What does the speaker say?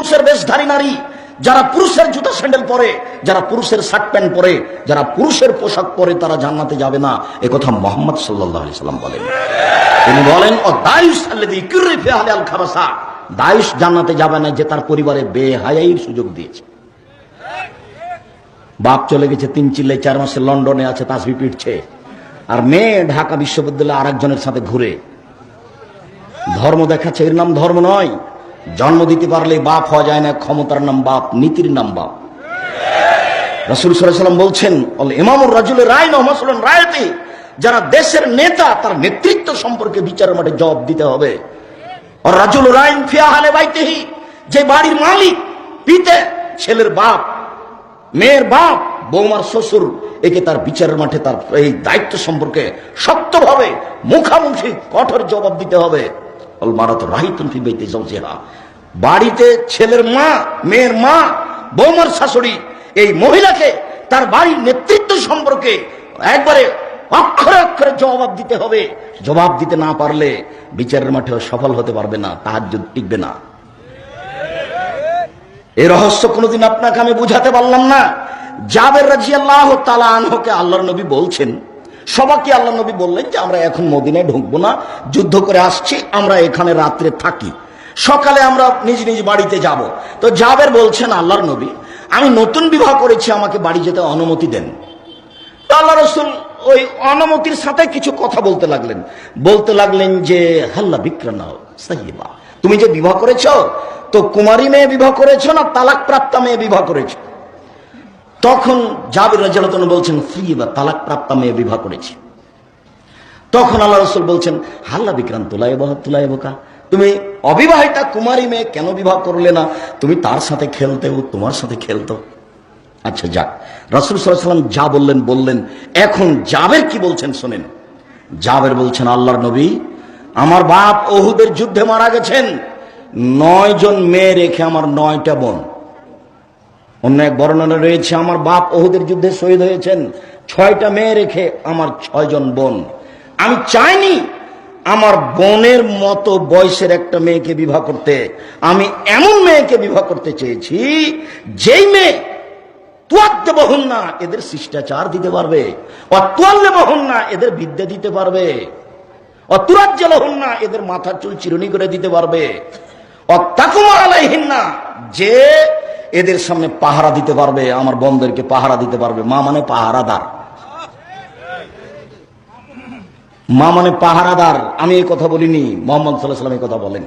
পুরুষের বেশধারী নারী, যারা পুরুষের জুতা স্যান্ডেল পরে, যারা পুরুষের শার্ট প্যান্ট পরে, যারা পুরুষের পোশাক পরে, তারা জান্নাতে যাবে না। এ কথা মুহাম্মদ সাল্লাল্লাহু আলাইহি সাল্লাম বলেন। তিনি বলেন, ও দায়ুস আল্লাযী কুররি ফি আহলি আল খাবাসা, দায়ুস জান্নাতে যাবে না যে তার পরিবারে বেহায়াইর সুযোগ দিয়েছে। বাপ চলে গেছে 3 চিল্লায় 4 মাসে লন্ডনে আছে, তাসবিহ পিটছে, আর মেয়ে ঢাকা বিশ্ববিদ্যালয়ে আরেকজনের সাথে ঘুরে ধর্ম দেখাচ্ছে। এর নাম ধর্ম নয়। জন্ম দিতে পারলে বাপ হওয়া যায় না, ক্ষমতার নাম বাপ, নীতির নাম বাপ। রাসূল সাল্লাল্লাহু আলাইহি ওয়াসাল্লাম বলছেন, আল ইমামুর রাজুলুর রাইন ওয়া মাসউলুন রায়াতি, যারা দেশের নেতা তার নেতৃত্ব সম্পর্কে বিচারের মাঠে জবাব দিতে হবে। আর রাজুলুর রাইন ফি আহলি বাইতিহি, যে বাড়ির মালিক, পিতা, ছেলের বাপ, মেয়ের বাপ, বৌমার শ্বশুর, একে তার বিচারের মাঠে তার এই দায়িত্ব সম্পর্কে শক্তভাবে মুখামুখি কঠোর জবাব দিতে হবে। আল মারাতু রাহিতুন ফি বাইতি যাওজিহা, বাড়িতে ছেলের মা, মেয়ের মা, বৌমার শাশুড়ি, এই মহিলাকে তার বাড়ির নেতৃত্ব সম্পর্কে একবারে অক্ষরে অক্ষরে জবাব দিতে হবে। জবাব দিতে না পারলে বিচারের মাঠে সফল হতে পারবে না, তাহাজ্জুদ টিকবে না। এই রহস্য কোনোদিন আপনাকে আমি বুঝাতে পারলাম না। জাবের রাদিয়াল্লাহু তাআলা আনহুকে আল্লাহর নবী বলছেন, সবাইকে আল্লাহর নবী বললেন যে আমরা এখন মদিনায় ঢুকবো না, যুদ্ধ করে আসছি, আমরা এখানে রাত্রে থাকি, সকালে আমরা নিজ নিজ বাড়িতে যাব। তো জাবের বলছেন, আল্লাহর নবী, আমি নতুন বিবাহ করেছি, আমাকে বাড়ি যেতে অনুমতি দেন। তো আল্লাহ রাসূল ওই অনুমতির সাথে কিছু কথা বলতে লাগলেন যে হাল্লা বিক্রানা সাহিবা, তুমি যে বিবাহ করেছো, তো কুমারী মেয়ে বিবাহ করেছো না তালাক প্রাপ্তা মেয়ে বিবাহ করেছো? তখন জাবির রাদিয়াল্লাহু আনহু বলছেন, ফিবা, তালাক প্রাপ্তা মেয়ে বিবাহ করেছি। তখন আল্লাহ রাসূল বলছেন, হাল্লা বিক্রান তুলাইবকা, তুমি অবিবাহিতা কুমারী মেয়ে কেন বিবাহ করলে না? তুমি তার সাথে খেলতে, ও তোমার সাথে খেলতো। আচ্ছা যাক, রাসূল সাল্লাল্লাহু আলাইহি ওয়াসাল্লাম যা বললেন। এখন জাবের কি বলছেন শোনেন। জাবের বলছেন, আল্লাহর নবী, আমার বাপ উহুদের যুদ্ধে মারা গেছেন, 9 জন মেয়ে রেখে আমার 9টা বোন। অন্য এক বর্ণনা রয়েছে, আমার বাপ উহুদের যুদ্ধে শহীদ হয়েছেন, 6টা মেয়ে রেখে আমার 6 জন বোন। আমি চাইনি আমার বোনের মতো বয়সের একটা মেয়েকে বিবাহ করতে, আমি এমন মেয়েকে বিবাহ করতে চেয়েছি যেই মেয়ে তুয়াদ্দেবহুন্না, এদের শিষ্টাচার দিতে পারবে, অতুয়াল্লেবহুন্না, এদের বিদ্যা দিতে পারবে, অতুরাজ্জালহুন্না, এদের মাথার চুল চিরুনি করে দিতে পারবে, অত্তাকুমা আলাইহিন্না, যে এদের সামনে পাহারা দিতে পারবে, আমার বোনদেরকে পাহারা দিতে পারবে। মা মানে পাহারাদার, মা মানে পাহারাদার। আমি এই কথা বলিনি, মুহাম্মদ সাল্লাল্লাহু আলাইহি ওয়াসাল্লাম এই কথা বলেন।